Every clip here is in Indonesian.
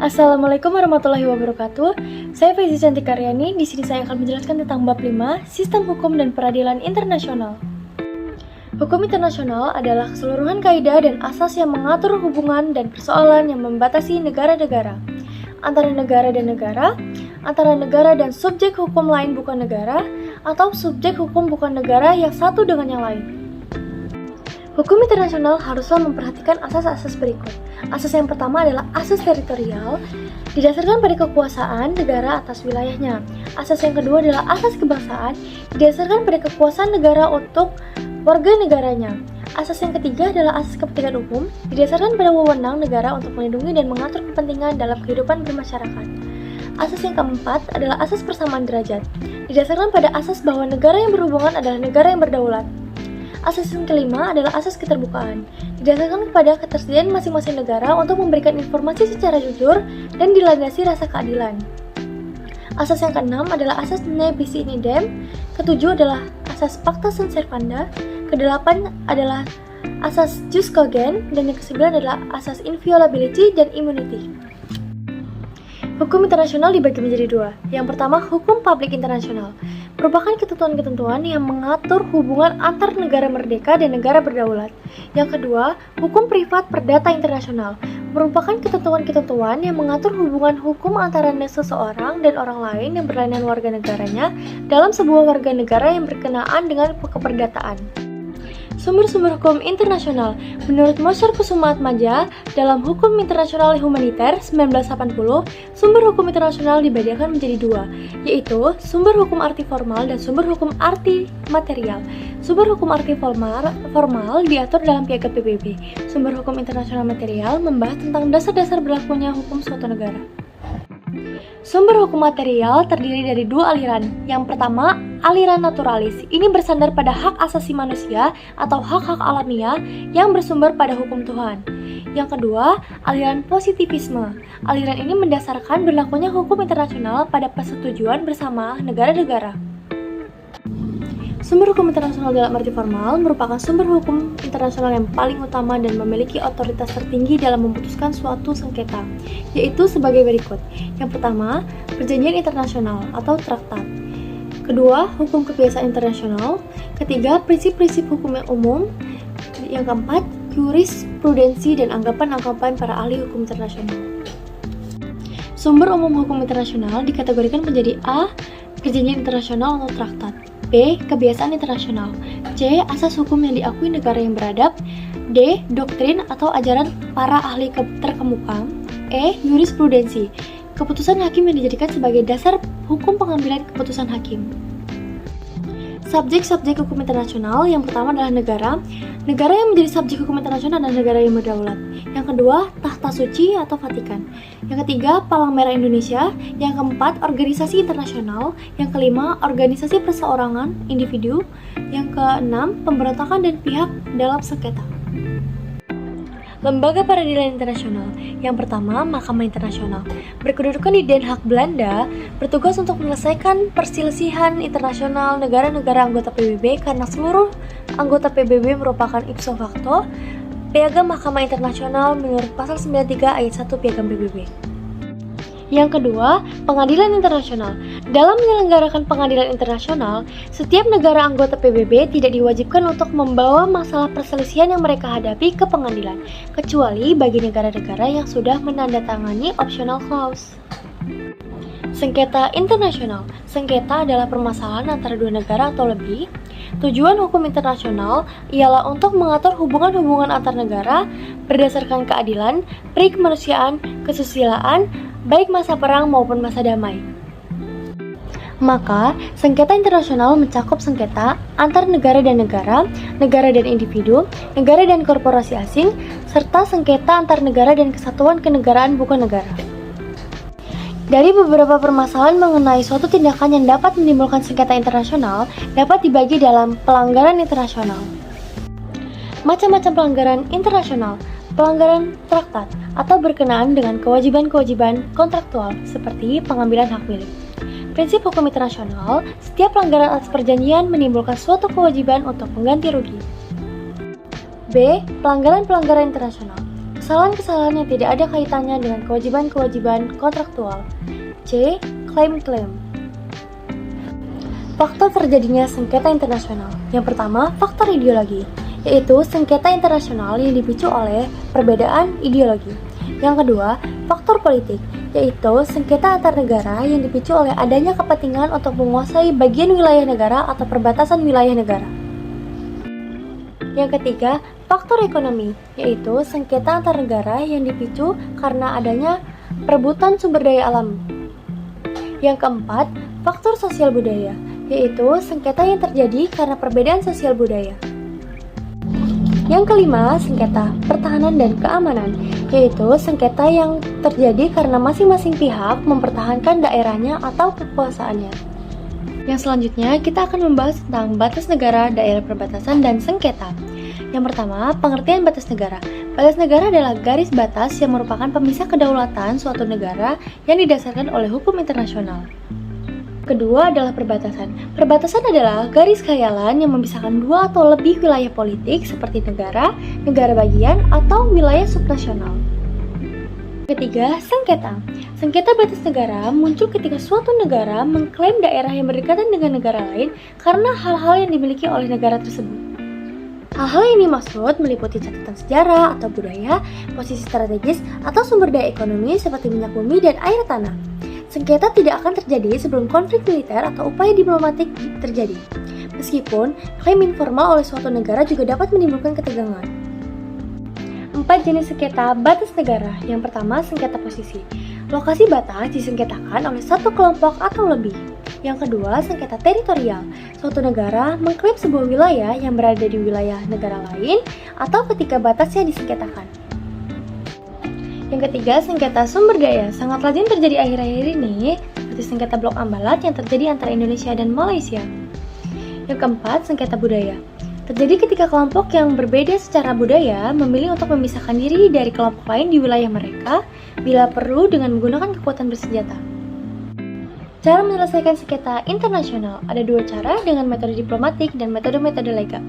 Assalamualaikum warahmatullahi wabarakatuh. Saya Faizi Cantik Karyani. Di sini saya akan menjelaskan tentang bab 5, Sistem Hukum dan Peradilan Internasional. Hukum internasional adalah keseluruhan kaidah dan asas yang mengatur hubungan dan persoalan yang membatasi negara-negara, antara negara dan negara, antara negara dan subjek hukum lain bukan negara, atau subjek hukum bukan negara yang satu dengan yang lain. Hukum internasional haruslah memperhatikan asas-asas berikut. Asas yang pertama adalah asas teritorial, didasarkan pada kekuasaan negara atas wilayahnya. Asas yang kedua adalah asas kebangsaan, didasarkan pada kekuasaan negara untuk warga negaranya. Asas yang ketiga adalah asas kepentingan umum, didasarkan pada wewenang negara untuk melindungi dan mengatur kepentingan dalam kehidupan bermasyarakat. Asas yang keempat adalah asas persamaan derajat, didasarkan pada asas bahwa negara yang berhubungan adalah negara yang berdaulat. Asas yang kelima adalah asas keterbukaan, didasarkan kepada ketersediaan masing-masing negara untuk memberikan informasi secara jujur dan dilandasi rasa keadilan. Asas yang keenam adalah asas ne bis in idem, ketujuh adalah asas pacta sunt servanda, kedelapan adalah asas jus cogens, dan yang kesembilan adalah asas inviolability dan immunity. Hukum internasional dibagi menjadi dua. Yang pertama, hukum publik internasional, merupakan ketentuan-ketentuan yang mengatur hubungan antar negara merdeka dan negara berdaulat. Yang kedua, hukum privat perdata internasional, merupakan ketentuan-ketentuan yang mengatur hubungan hukum antara seseorang dan orang lain yang berlainan warga negaranya dalam sebuah warga negara yang berkenaan dengan keperdataan. Sumber-sumber hukum internasional. Menurut Mosher Kusumaatmadja, dalam Hukum Internasional Humaniter 1980, sumber hukum internasional dibedakan menjadi dua, yaitu sumber hukum arti formal dan sumber hukum arti material. Sumber hukum arti formal diatur dalam Piagam PBB. Sumber hukum internasional material membahas tentang dasar-dasar berlakunya hukum suatu negara. Sumber hukum material terdiri dari dua aliran. Yang pertama, aliran naturalis. Ini bersandar pada hak asasi manusia atau hak-hak alamiah yang bersumber pada hukum Tuhan. Yang kedua, aliran positivisme. Aliran ini mendasarkan berlakunya hukum internasional pada persetujuan bersama negara-negara. Sumber hukum internasional dalam arti formal merupakan sumber hukum internasional yang paling utama dan memiliki otoritas tertinggi dalam memutuskan suatu sengketa, yaitu sebagai berikut. Yang pertama, perjanjian internasional atau traktat. Kedua, hukum kebiasaan internasional. Ketiga, prinsip-prinsip hukum yang umum. Yang keempat, jurisprudensi dan anggapan-anggapan para ahli hukum internasional. Sumber umum hukum internasional dikategorikan menjadi A. Perjanjian internasional atau traktat, B. Kebiasaan internasional, C. Asas hukum yang diakui negara yang beradab, D. Doktrin atau ajaran para ahli terkemuka, E. Jurisprudensi, keputusan hakim yang dijadikan sebagai dasar hukum pengambilan keputusan hakim. Subjek-subjek hukum internasional. Yang pertama adalah negara. Negara yang menjadi subjek hukum internasional adalah negara yang berdaulat. Yang kedua, Tahta Suci atau Vatikan. Yang ketiga, Palang Merah Indonesia. Yang keempat, organisasi internasional. Yang kelima, organisasi perseorangan, individu. Yang keenam, pemberontakan dan pihak dalam sengketa. Lembaga Peradilan Internasional. Yang pertama, Mahkamah Internasional. Berkedudukan di Den Haag, Belanda, bertugas untuk menyelesaikan perselisihan internasional negara-negara anggota PBB karena seluruh anggota PBB merupakan ipso facto Piagam Mahkamah Internasional menurut pasal 93 ayat 1 Piagam PBB. Yang kedua, Pengadilan Internasional. Dalam menyelenggarakan pengadilan internasional, setiap negara anggota PBB tidak diwajibkan untuk membawa masalah perselisihan yang mereka hadapi ke pengadilan, kecuali bagi negara-negara yang sudah menandatangani optional clause. Sengketa internasional. Sengketa adalah permasalahan antara dua negara atau lebih. Tujuan hukum internasional ialah untuk mengatur hubungan-hubungan antar negara berdasarkan keadilan, peri kemanusiaan, kesusilaan, baik masa perang maupun masa damai. Maka, sengketa internasional mencakup sengketa antar negara dan negara, negara dan individu, negara dan korporasi asing, serta sengketa antar negara dan kesatuan kenegaraan bukan negara. Dari beberapa permasalahan mengenai suatu tindakan yang dapat menimbulkan sengketa internasional dapat dibagi dalam pelanggaran internasional. Macam-macam pelanggaran internasional. Pelanggaran traktat atau berkenaan dengan kewajiban-kewajiban kontraktual seperti pengambilan hak milik. Prinsip hukum internasional, setiap pelanggaran atas perjanjian menimbulkan suatu kewajiban untuk mengganti rugi. B. Pelanggaran-pelanggaran internasional. Kesalahan-kesalahan yang tidak ada kaitannya dengan kewajiban-kewajiban kontraktual. C. Klaim-klaim. Faktor terjadinya sengketa internasional. Yang pertama, faktor ideologi, yaitu sengketa internasional yang dipicu oleh perbedaan ideologi. Yang kedua, faktor politik, yaitu sengketa antar negara yang dipicu oleh adanya kepentingan untuk menguasai bagian wilayah negara atau perbatasan wilayah negara. Yang ketiga, faktor ekonomi, yaitu sengketa antar negara yang dipicu karena adanya perebutan sumber daya alam. Yang keempat, faktor sosial budaya, yaitu sengketa yang terjadi karena perbedaan sosial budaya. Yang kelima, sengketa pertahanan dan keamanan, yaitu sengketa yang terjadi karena masing-masing pihak mempertahankan daerahnya atau kekuasaannya. Yang selanjutnya, kita akan membahas tentang batas negara, daerah perbatasan, dan sengketa. Yang pertama, pengertian batas negara. Batas negara adalah garis batas yang merupakan pemisah kedaulatan suatu negara yang didasarkan oleh hukum internasional. Kedua adalah perbatasan. Perbatasan adalah garis khayalan yang memisahkan dua atau lebih wilayah politik seperti negara, negara bagian, atau wilayah subnasional. Ketiga, sengketa. Sengketa batas negara muncul ketika suatu negara mengklaim daerah yang berdekatan dengan negara lain karena hal-hal yang dimiliki oleh negara tersebut. Hal-hal ini maksud meliputi catatan sejarah atau budaya, posisi strategis, atau sumber daya ekonomi seperti minyak bumi dan air tanah. Sengketa tidak akan terjadi sebelum konflik militer atau upaya diplomatik terjadi. Meskipun klaim informal oleh suatu negara juga dapat menimbulkan ketegangan. 4 jenis sengketa batas negara. Yang pertama, sengketa posisi. Lokasi batas disengketakan oleh satu kelompok atau lebih. Yang kedua, sengketa teritorial. Suatu negara mengklaim sebuah wilayah yang berada di wilayah negara lain atau ketika batasnya disengketakan. Yang ketiga, sengketa sumber daya. Sangat lazim terjadi akhir-akhir ini, seperti sengketa Blok Ambalat yang terjadi antara Indonesia dan Malaysia. Yang keempat, sengketa budaya. Terjadi ketika kelompok yang berbeda secara budaya memilih untuk memisahkan diri dari kelompok lain di wilayah mereka bila perlu dengan menggunakan kekuatan bersenjata. Cara menyelesaikan sengketa internasional ada dua cara, dengan metode diplomatik dan metode-metode legal.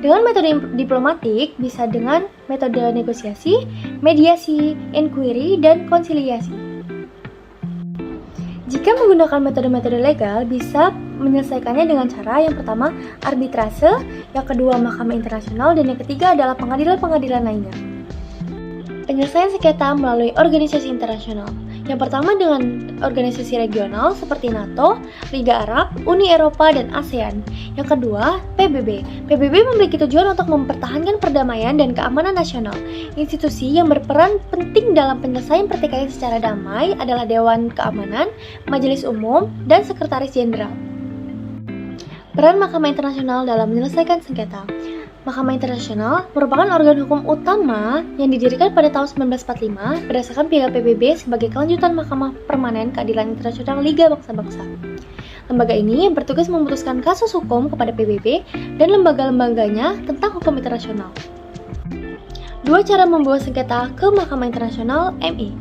Dengan metode diplomatik bisa dengan metode negosiasi, mediasi, inquiry, dan konsiliasi. Jika menggunakan metode-metode legal, bisa menyelesaikannya dengan cara yang pertama arbitrase, yang kedua mahkamah internasional, dan yang ketiga adalah pengadilan-pengadilan lainnya. Penyelesaian sengketa melalui organisasi internasional. Yang pertama dengan organisasi regional seperti NATO, Liga Arab, Uni Eropa, dan ASEAN. Yang kedua, PBB. PBB memiliki tujuan untuk mempertahankan perdamaian dan keamanan nasional. Institusi yang berperan penting dalam penyelesaian pertikaian secara damai adalah Dewan Keamanan, Majelis Umum, dan Sekretaris Jenderal. Peran Mahkamah Internasional dalam menyelesaikan sengketa. Mahkamah Internasional merupakan organ hukum utama yang didirikan pada tahun 1945 berdasarkan Piagam PBB sebagai kelanjutan Mahkamah Permanen Keadilan Internasional Liga Bangsa-Bangsa. Lembaga ini bertugas memutuskan kasus hukum kepada PBB dan lembaga-lembaganya tentang hukum internasional. Dua cara membawa sengketa ke Mahkamah Internasional MI.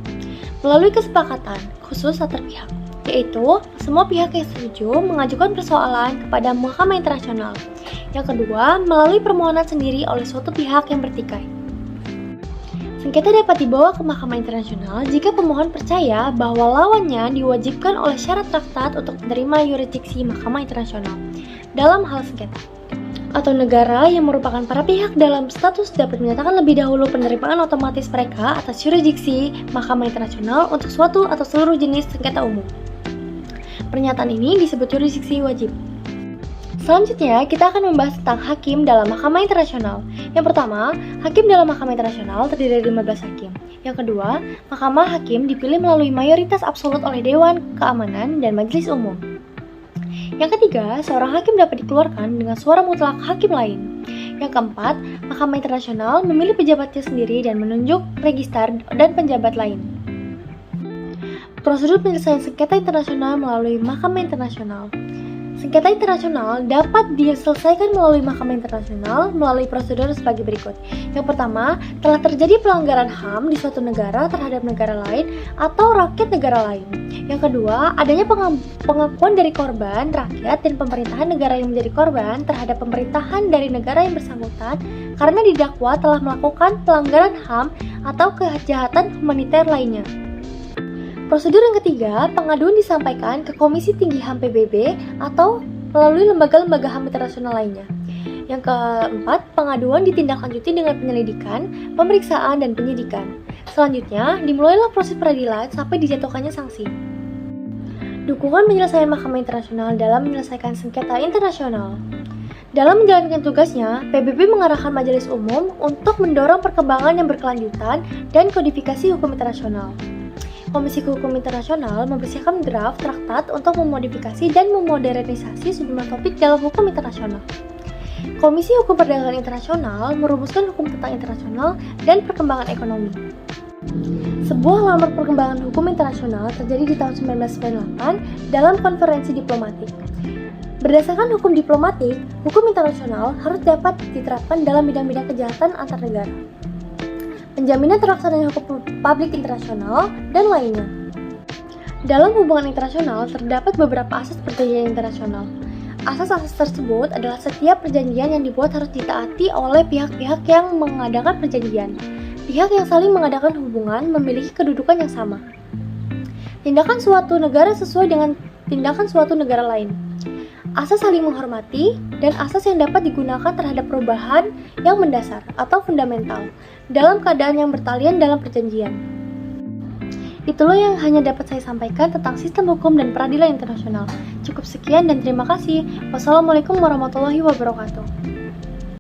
Melalui kesepakatan khusus antar pihak, yaitu semua pihak yang setuju mengajukan persoalan kepada Mahkamah Internasional. Yang kedua, melalui permohonan sendiri oleh suatu pihak yang bertikai. Sengketa dapat dibawa ke Mahkamah Internasional jika pemohon percaya bahwa lawannya diwajibkan oleh syarat traktat untuk menerima yurisdiksi Mahkamah Internasional dalam hal sengketa. Atau negara yang merupakan para pihak dalam status dapat menyatakan lebih dahulu penerimaan otomatis mereka atas yurisdiksi Mahkamah Internasional untuk suatu atau seluruh jenis sengketa umum. Pernyataan ini disebut yurisdiksi wajib. Selanjutnya, kita akan membahas tentang hakim dalam Mahkamah Internasional. Yang pertama, hakim dalam Mahkamah Internasional terdiri dari 15 hakim. Yang kedua, Mahkamah Hakim dipilih melalui mayoritas absolut oleh Dewan Keamanan dan Majelis Umum. Yang ketiga, seorang hakim dapat dikeluarkan dengan suara mutlak hakim lain. Yang keempat, Mahkamah Internasional memilih pejabatnya sendiri dan menunjuk registrar dan penjabat lain. Prosedur penyelesaian sengketa internasional melalui Mahkamah Internasional. Sengketa internasional dapat diselesaikan melalui Mahkamah Internasional melalui prosedur sebagai berikut. Yang pertama, telah terjadi pelanggaran HAM di suatu negara terhadap negara lain atau rakyat negara lain. Yang kedua, adanya pengakuan dari korban, rakyat, dan pemerintahan negara yang menjadi korban terhadap pemerintahan dari negara yang bersangkutan karena didakwa telah melakukan pelanggaran HAM atau kejahatan humaniter lainnya. Prosedur yang ketiga, pengaduan disampaikan ke Komisi Tinggi HAM PBB atau melalui lembaga-lembaga HAM internasional lainnya. Yang keempat, pengaduan ditindaklanjuti dengan penyelidikan, pemeriksaan, dan penyidikan. Selanjutnya, dimulailah proses peradilan sampai dijatuhkannya sanksi. Dukungan penyelesaian Mahkamah Internasional dalam menyelesaikan sengketa internasional. Dalam menjalankan tugasnya, PBB mengarahkan Majelis Umum untuk mendorong perkembangan yang berkelanjutan dan kodifikasi hukum internasional. Komisi Hukum Internasional mempersiapkan draft traktat untuk memodifikasi dan memodernisasi sejumlah topik dalam hukum internasional. Komisi Hukum Perdagangan Internasional merumuskan hukum tentang internasional dan perkembangan ekonomi. Sebuah lamar perkembangan hukum internasional terjadi di tahun 1998 dalam konferensi diplomatik. Berdasarkan hukum diplomatik, hukum internasional harus dapat diterapkan dalam bidang-bidang kejahatan antar negara, penjaminan terlaksananya hukum publik internasional, dan lainnya. Dalam hubungan internasional terdapat beberapa asas perjanjian internasional. Asas-asas tersebut adalah setiap perjanjian yang dibuat harus ditaati oleh pihak-pihak yang mengadakan perjanjian. Pihak yang saling mengadakan hubungan memiliki kedudukan yang sama. Tindakan suatu negara sesuai dengan tindakan suatu negara lain. Asas saling menghormati, dan asas yang dapat digunakan terhadap perubahan yang mendasar atau fundamental dalam keadaan yang bertalian dalam perjanjian. Itulah yang hanya dapat saya sampaikan tentang sistem hukum dan peradilan internasional. Cukup sekian dan terima kasih. Wassalamualaikum warahmatullahi wabarakatuh.